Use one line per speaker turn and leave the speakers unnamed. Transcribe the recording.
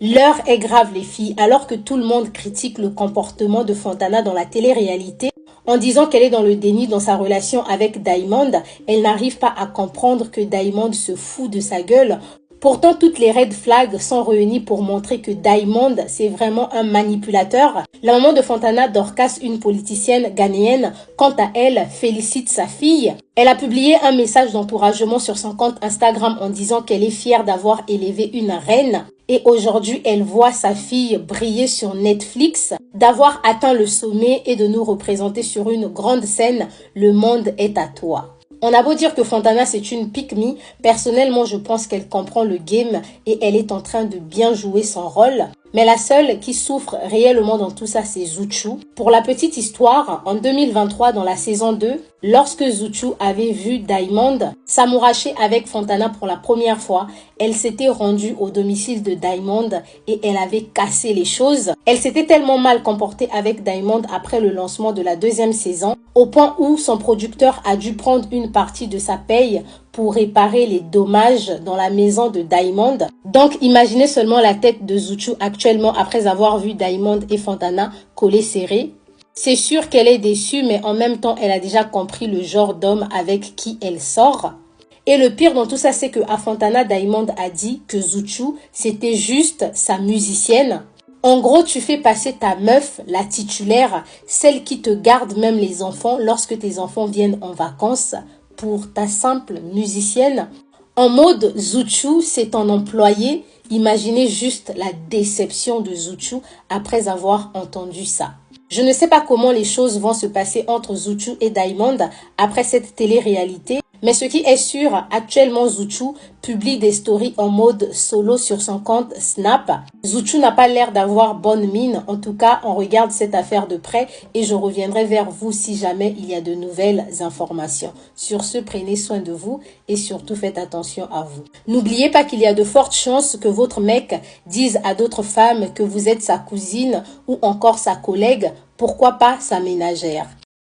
L'heure est grave les filles, alors que tout le monde critique le comportement de Fontana dans la télé-réalité, en disant qu'elle est dans le déni dans sa relation avec Diamond, elle n'arrive pas à comprendre que Diamond se fout de sa gueule. Pourtant, toutes les red flags sont réunies pour montrer que Diamond, c'est vraiment un manipulateur. La maman de Fontana, Dorcas, une politicienne ghanéenne, quant à elle, félicite sa fille. Elle a publié un message d'encouragement sur son compte Instagram en disant qu'elle est fière d'avoir élevé une reine. Et aujourd'hui, elle voit sa fille briller sur Netflix, d'avoir atteint le sommet et de nous représenter sur une grande scène. Le monde est à toi. On a beau dire que Fontana c'est une pick-me, personnellement je pense qu'elle comprend le game et elle est en train de bien jouer son rôle. Mais la seule qui souffre réellement dans tout ça, c'est Zouchou. Pour la petite histoire, en 2023, dans la saison 2, lorsque Zouchou avait vu Diamond s'amouracher avec Fontana pour la première fois, elle s'était rendue au domicile de Diamond et elle avait cassé les choses. Elle s'était tellement mal comportée avec Diamond après le lancement de la deuxième saison, au point où son producteur a dû prendre une partie de sa paye pour réparer les dommages dans la maison de Diamond. Donc imaginez seulement la tête de Zouchou actuellement après avoir vu Diamond et Fontana coller serrés. C'est sûr qu'elle est déçue, mais en même temps elle a déjà compris le genre d'homme avec qui elle sort. Et le pire dans tout ça, c'est que à Fontana, Diamond a dit que Zouchou c'était juste sa musicienne. En gros, tu fais passer ta meuf, la titulaire, celle qui te garde même les enfants lorsque tes enfants viennent en vacances, pour ta simple musicienne. En mode Zouchou, c'est ton employé. Imaginez juste la déception de Zouchou après avoir entendu ça. Je ne sais pas comment les choses vont se passer entre Zouchou et Diamond après cette télé-réalité. Mais ce qui est sûr, actuellement Zouchou publie des stories en mode solo sur son compte Snap. Zouchou n'a pas l'air d'avoir bonne mine. En tout cas, on regarde cette affaire de près et je reviendrai vers vous si jamais il y a de nouvelles informations. Sur ce, prenez soin de vous et surtout faites attention à vous. N'oubliez pas qu'il y a de fortes chances que votre mec dise à d'autres femmes que vous êtes sa cousine ou encore sa collègue, pourquoi pas sa ménagère.